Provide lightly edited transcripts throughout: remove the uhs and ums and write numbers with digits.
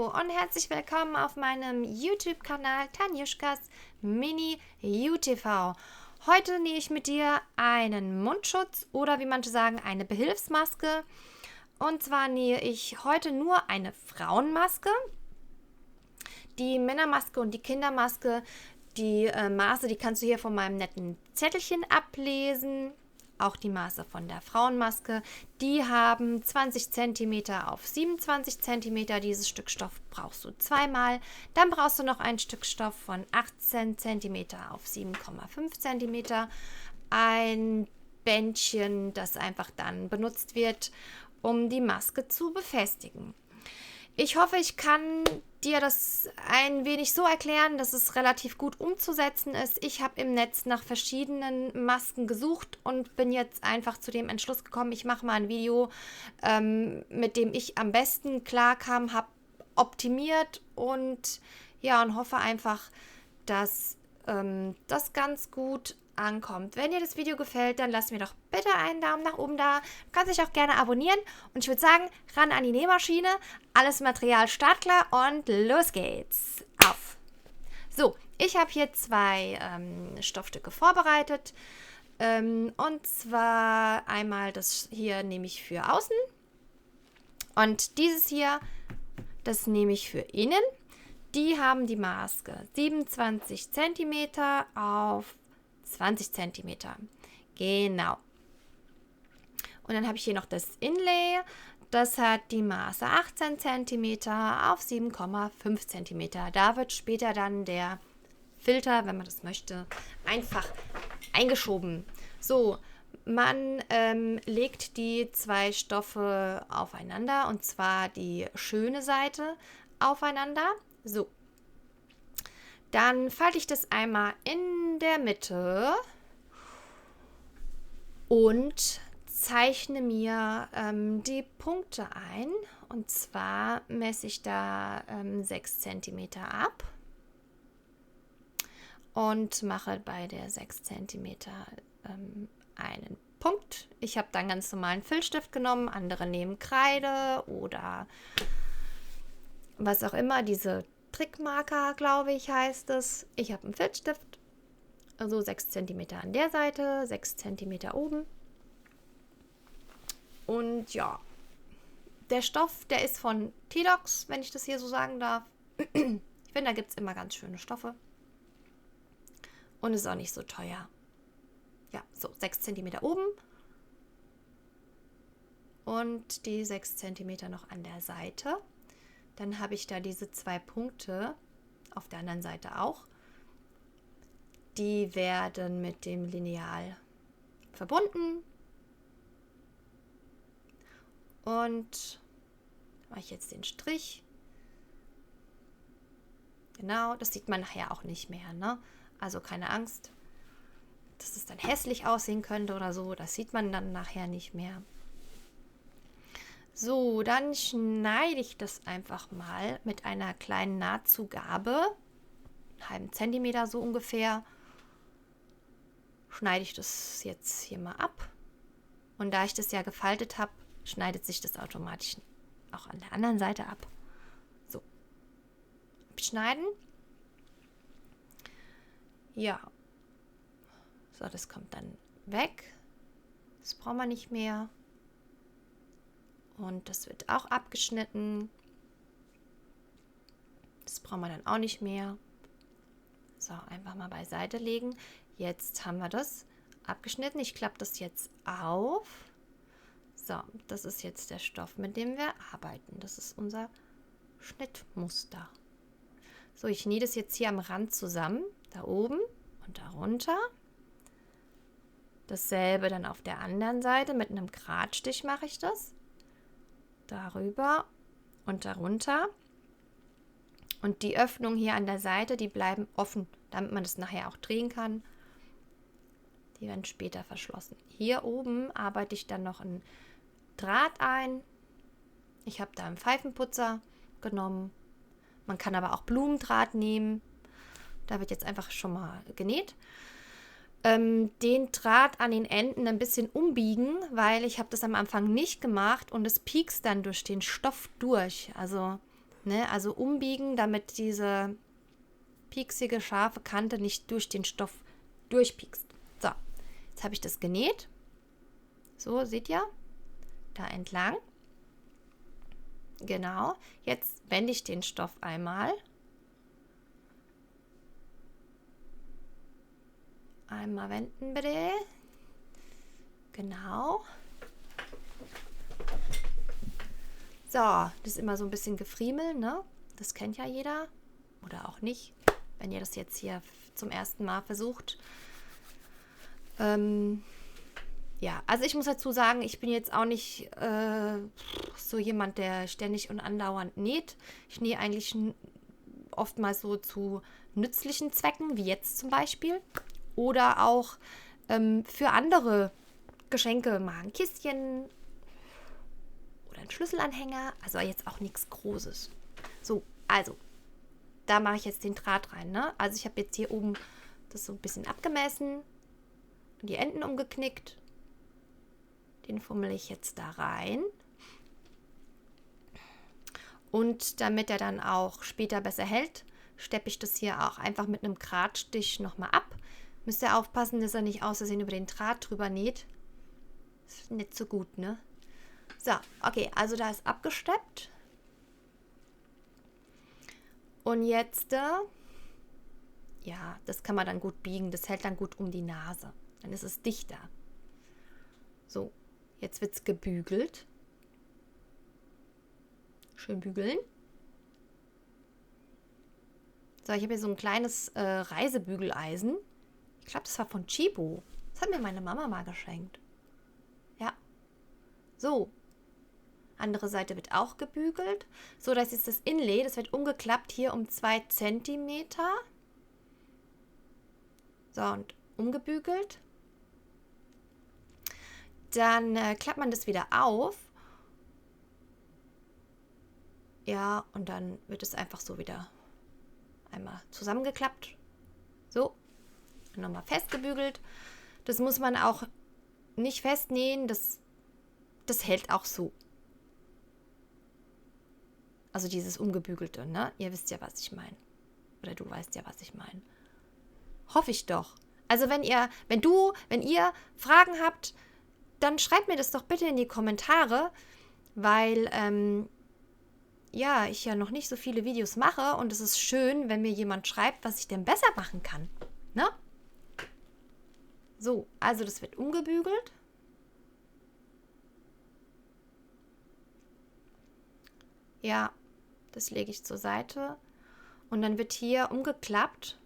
Hallo und herzlich willkommen auf meinem YouTube-Kanal Tanjuschkas Mini UTV. Heute nähe ich mit dir einen Mundschutz oder wie manche sagen, eine Behilfsmaske. Und zwar nähe ich heute nur eine Frauenmaske. Die Männermaske und die Kindermaske, die Maße, die kannst du hier von meinem netten Zettelchen ablesen. Auch die Maße von der Frauenmaske, die haben 20 cm auf 27 cm. Dieses Stück Stoff brauchst du zweimal. Dann brauchst du noch ein Stück Stoff von 18 cm auf 7,5 cm. Ein Bändchen, das einfach dann benutzt wird, um die Maske zu befestigen. Ich hoffe, ich kann dir das ein wenig so erklären, dass es relativ gut umzusetzen ist. Ich habe im Netz nach verschiedenen Masken gesucht und bin jetzt einfach zu dem Entschluss gekommen, ich mache mal ein Video, mit dem ich am besten klarkam, habe optimiert und hoffe einfach, dass das ganz gut ankommt. Wenn dir das Video gefällt, dann lass mir doch bitte einen Daumen nach oben da. Du kannst dich auch gerne abonnieren. Und ich würde sagen, ran an die Nähmaschine, alles Material startklar und los geht's. Auf! So, ich habe hier zwei Stoffstücke vorbereitet. Und zwar einmal das hier nehme ich für außen. Und dieses hier, das nehme ich für innen. Die haben die Maske 27 cm auf 20 cm. Genau. Und dann habe ich hier noch das Inlay. Das hat die Maße 18 cm auf 7,5 cm. Da wird später dann der Filter, wenn man das möchte, einfach eingeschoben. So, man legt die zwei Stoffe aufeinander, und zwar die schöne Seite aufeinander. So. Dann falte ich das einmal in der Mitte und zeichne mir die Punkte ein. Und zwar messe ich da 6 cm ab und mache bei der 6 cm einen Punkt. Ich habe dann ganz normalen Filzstift genommen, andere nehmen Kreide oder was auch immer, diese Trickmarker, glaube ich, heißt es. Ich habe einen Filzstift, also 6 cm an der Seite, 6 cm oben. Und ja, der Stoff, der ist von T-Dox, wenn ich das hier so sagen darf. Ich finde, da gibt es immer ganz schöne Stoffe. Und ist auch nicht so teuer. Ja, so 6 cm oben. Und die 6 cm noch an der Seite. Dann habe ich da diese zwei Punkte, auf der anderen Seite auch. Die werden mit dem Lineal verbunden. Und mache ich jetzt den Strich. Genau, das sieht man nachher auch nicht mehr, ne? Also keine Angst, dass es dann hässlich aussehen könnte oder so. Das sieht man dann nachher nicht mehr. So, dann schneide ich das einfach mal mit einer kleinen Nahtzugabe, einen halben Zentimeter so ungefähr, schneide ich das jetzt hier mal ab. Und da ich das ja gefaltet habe, schneidet sich das automatisch auch an der anderen Seite ab. So, abschneiden. Ja, so, das kommt dann weg. Das brauchen wir nicht mehr. Und das wird auch abgeschnitten. Das brauchen wir dann auch nicht mehr. So, einfach mal beiseite legen. Jetzt haben wir das abgeschnitten. Ich klappe das jetzt auf. So, das ist jetzt der Stoff, mit dem wir arbeiten. Das ist unser Schnittmuster. So, ich nähe das jetzt hier am Rand zusammen. Da oben und darunter. Dasselbe dann auf der anderen Seite. Mit einem Gradstich mache ich das. Darüber und darunter. Und die Öffnungen hier an der Seite, die bleiben offen, damit man das nachher auch drehen kann. Die werden später verschlossen. Hier oben arbeite ich dann noch einen Draht ein. Ich habe da einen Pfeifenputzer genommen. Man kann aber auch Blumendraht nehmen. Da wird jetzt einfach schon mal genäht. Den Draht an den Enden ein bisschen umbiegen, weil ich habe das am Anfang nicht gemacht und es piekst dann durch den Stoff durch. Also Ne? Also umbiegen, damit diese pieksige, scharfe Kante nicht durch den Stoff durchpiekst. So, jetzt habe ich das genäht. So, seht ihr? Da entlang. Genau. Jetzt wende ich den Stoff einmal. Einmal wenden bitte. Genau. So, das ist immer so ein bisschen Gefriemel, ne? Das kennt ja jeder. Oder auch nicht, wenn ihr das jetzt hier zum ersten Mal versucht. Ja, also ich muss dazu sagen, ich bin jetzt auch nicht so jemand, der ständig und andauernd näht. Ich nähe eigentlich oftmals so zu nützlichen Zwecken, wie jetzt zum Beispiel. Oder auch für andere Geschenke, mal ein Kistchen oder ein Schlüsselanhänger. Also jetzt auch nichts Großes. So, also, da mache ich jetzt den Draht rein. Ne? Also ich habe jetzt hier oben das so ein bisschen abgemessen und die Enden umgeknickt. Den fummel ich jetzt da rein. Und damit er dann auch später besser hält, steppe ich das hier auch einfach mit einem Gradstich nochmal ab. Müsst ihr aufpassen, dass er nicht aus Versehen über den Draht drüber näht. Ist nicht so gut, ne? So, okay, also da ist abgesteppt. Und jetzt, ja, das kann man dann gut biegen. Das hält dann gut um die Nase. Dann ist es dichter. So, jetzt wird es gebügelt. Schön bügeln. So, ich habe hier so ein kleines Reisebügeleisen. Ich glaube, das war von Chibo. Das hat mir meine Mama mal geschenkt. Ja. So. Andere Seite wird auch gebügelt. So, das ist das Inlay. Das wird umgeklappt hier um 2 cm. So, und umgebügelt. Dann klappt man das wieder auf. Ja, und dann wird es einfach so wieder einmal zusammengeklappt. So. Und nochmal festgebügelt. Das muss man auch nicht festnähen. Das hält auch so. Also dieses umgebügelte, ne? Ihr wisst ja, was ich meine. Oder du weißt ja, was ich meine. Hoffe ich doch. Also wenn ihr Fragen habt, dann schreibt mir das doch bitte in die Kommentare, weil ja, ich ja noch nicht so viele Videos mache und es ist schön, wenn mir jemand schreibt, was ich denn besser machen kann. Ne? So, also das wird umgebügelt. Ja, das lege ich zur Seite. Und dann wird hier umgeklappt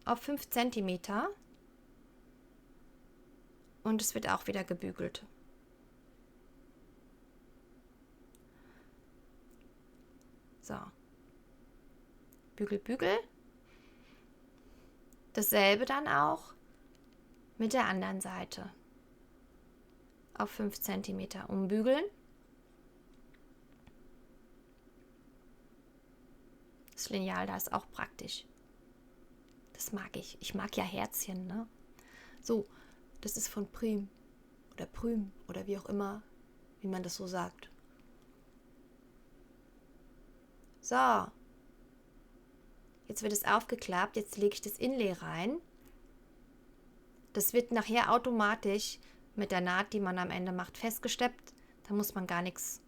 auf 5 cm. Und es wird auch wieder gebügelt. So. Bügel, bügel. Dasselbe dann auch mit der anderen Seite. Auf 5 cm umbügeln. Das Lineal da ist auch praktisch. Das mag ich. Ich mag ja Herzchen, ne? So, das ist von Prüm oder Prüm oder wie auch immer, wie man das so sagt. So. Jetzt wird es aufgeklappt. Jetzt lege ich das Inlay rein. Das wird nachher automatisch mit der Naht, die man am Ende macht, festgesteppt. Da muss man gar nichts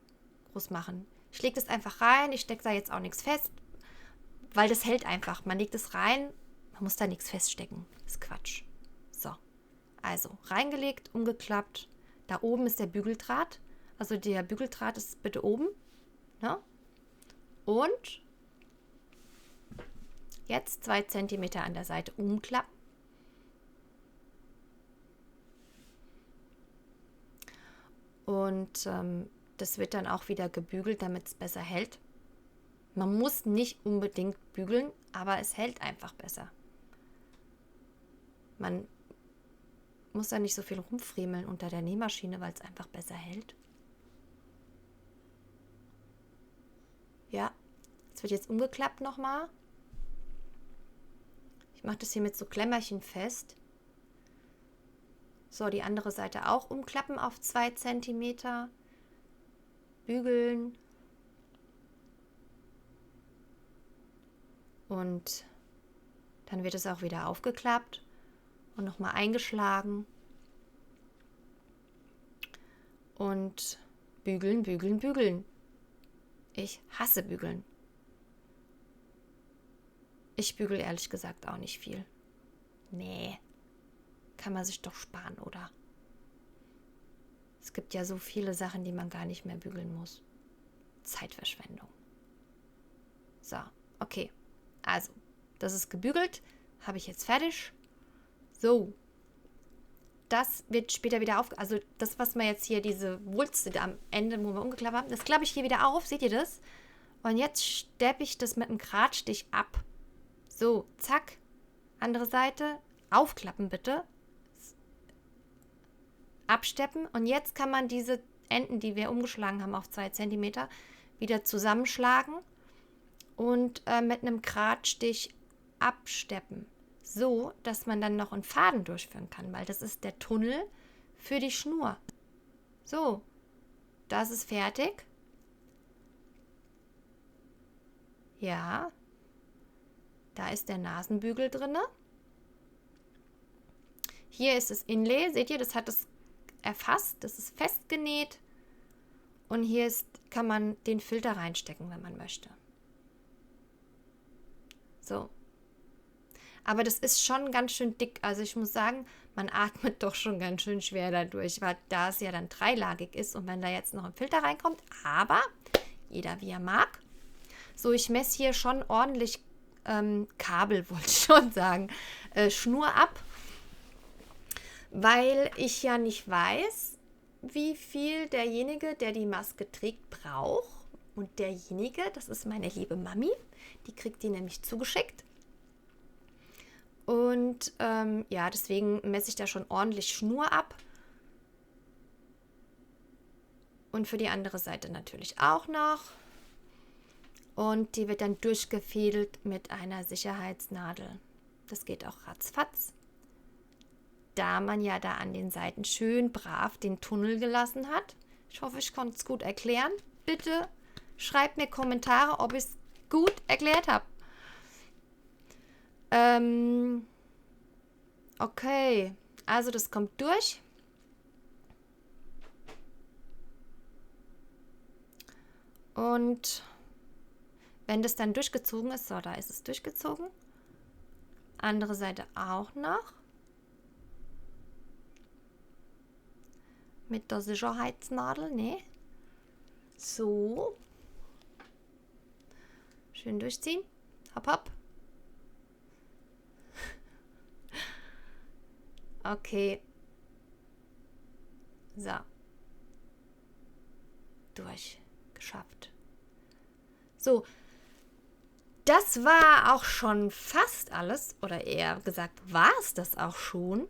groß machen. Ich lege das einfach rein. Ich stecke da jetzt auch nichts fest, weil das hält einfach. Man legt es rein, man muss da nichts feststecken. Das ist Quatsch. So, also reingelegt, umgeklappt. Da oben ist der Bügeldraht. Also der Bügeldraht ist bitte oben. Ne? Und jetzt 2 cm an der Seite umklappen. Und das wird dann auch wieder gebügelt, damit es besser hält. Man muss nicht unbedingt bügeln, aber es hält einfach besser. Man muss da nicht so viel rumfriemeln unter der Nähmaschine, weil es einfach besser hält. Ja, es wird jetzt umgeklappt nochmal. Ich mache das hier mit so Klemmerchen fest. So, die andere Seite auch umklappen auf 2 cm. Bügeln. Und dann wird es auch wieder aufgeklappt und nochmal eingeschlagen. Und bügeln, bügeln, bügeln. Ich hasse bügeln. Ich bügel ehrlich gesagt auch nicht viel. Nee, kann man sich doch sparen, oder? Es gibt ja so viele Sachen, die man gar nicht mehr bügeln muss. Zeitverschwendung. So, okay. Also, das ist gebügelt. Habe ich jetzt fertig. So. Das wird später wieder auf. Also, das, was wir jetzt hier, diese Wulste am Ende, wo wir umgeklappt haben, das klappe ich hier wieder auf. Seht ihr das? Und jetzt steppe ich das mit einem Gradstich ab. So, zack. Andere Seite. Aufklappen bitte. Absteppen. Und jetzt kann man diese Enden, die wir umgeschlagen haben auf 2 cm, wieder zusammenschlagen und mit einem Gradstich absteppen. So, dass man dann noch einen Faden durchführen kann, weil das ist der Tunnel für die Schnur. So, das ist fertig. Ja, da ist der Nasenbügel drin. Hier ist das Inlay, seht ihr, das hat es erfasst, das ist festgenäht. Und hier kann man den Filter reinstecken, wenn man möchte. So. Aber das ist schon ganz schön dick. Also ich muss sagen, man atmet doch schon ganz schön schwer dadurch, weil da es ja dann dreilagig ist und wenn da jetzt noch ein Filter reinkommt. Aber jeder wie er mag. So, ich messe hier schon ordentlich Kabel, wollte ich schon sagen, Schnur ab. Weil ich ja nicht weiß, wie viel derjenige, der die Maske trägt, braucht. Und derjenige, das ist meine liebe Mami, die kriegt die nämlich zugeschickt. Und ja, deswegen messe ich da schon ordentlich Schnur ab. Und für die andere Seite natürlich auch noch. Und die wird dann durchgefädelt mit einer Sicherheitsnadel. Das geht auch ratzfatz. Da man ja da an den Seiten schön brav den Tunnel gelassen hat. Ich hoffe, ich konnte es gut erklären. Bitte schreibt mir Kommentare, ob ich es gut erklärt habe. Okay, also das kommt durch. Und wenn das dann durchgezogen ist, so, da ist es durchgezogen. Andere Seite auch noch. Mit der Sicherheitsnadel, ne? So. Schön durchziehen. Hopp, hopp. Okay. So. Durch. Geschafft. So. Das war auch schon fast alles. Oder eher gesagt, war es das auch schon.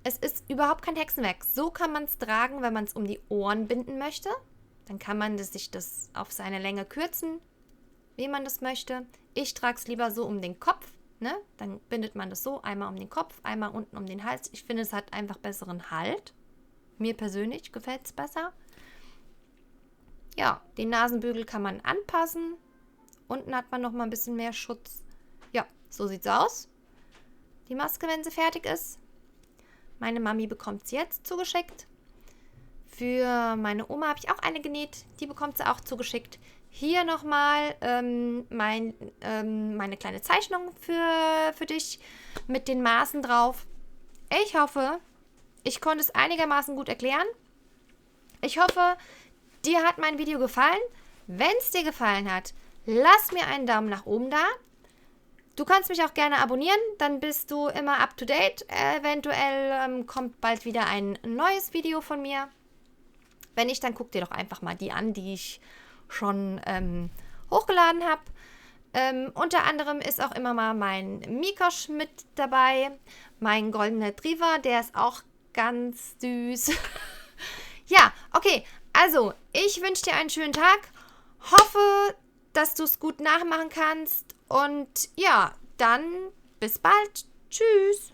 Es ist überhaupt kein Hexenwerk. So kann man es tragen, wenn man es um die Ohren binden möchte. Dann kann man sich das auf seine Länge kürzen, wie man das möchte. Ich trage es lieber so um den Kopf. Ne? Dann bindet man das so, einmal um den Kopf, einmal unten um den Hals. Ich finde, es hat einfach besseren Halt. Mir persönlich gefällt es besser. Ja, den Nasenbügel kann man anpassen. Unten hat man noch mal ein bisschen mehr Schutz. Ja, so sieht's aus. Die Maske, wenn sie fertig ist. Meine Mami bekommt sie jetzt zugeschickt. Für meine Oma habe ich auch eine genäht. Die bekommt sie auch zugeschickt. Hier nochmal meine kleine Zeichnung für dich mit den Maßen drauf. Ich hoffe, ich konnte es einigermaßen gut erklären. Ich hoffe, dir hat mein Video gefallen. Wenn es dir gefallen hat, lass mir einen Daumen nach oben da. Du kannst mich auch gerne abonnieren, dann bist du immer up to date. Eventuell kommt bald wieder ein neues Video von mir. Wenn nicht, dann guck dir doch einfach mal die an, die ich schon hochgeladen habe. Unter anderem ist auch immer mal mein Mikosch mit dabei. Mein goldener Retriever, der ist auch ganz süß. Ja, okay. Also, ich wünsche dir einen schönen Tag. Hoffe, dass du es gut nachmachen kannst. Und ja, dann bis bald. Tschüss.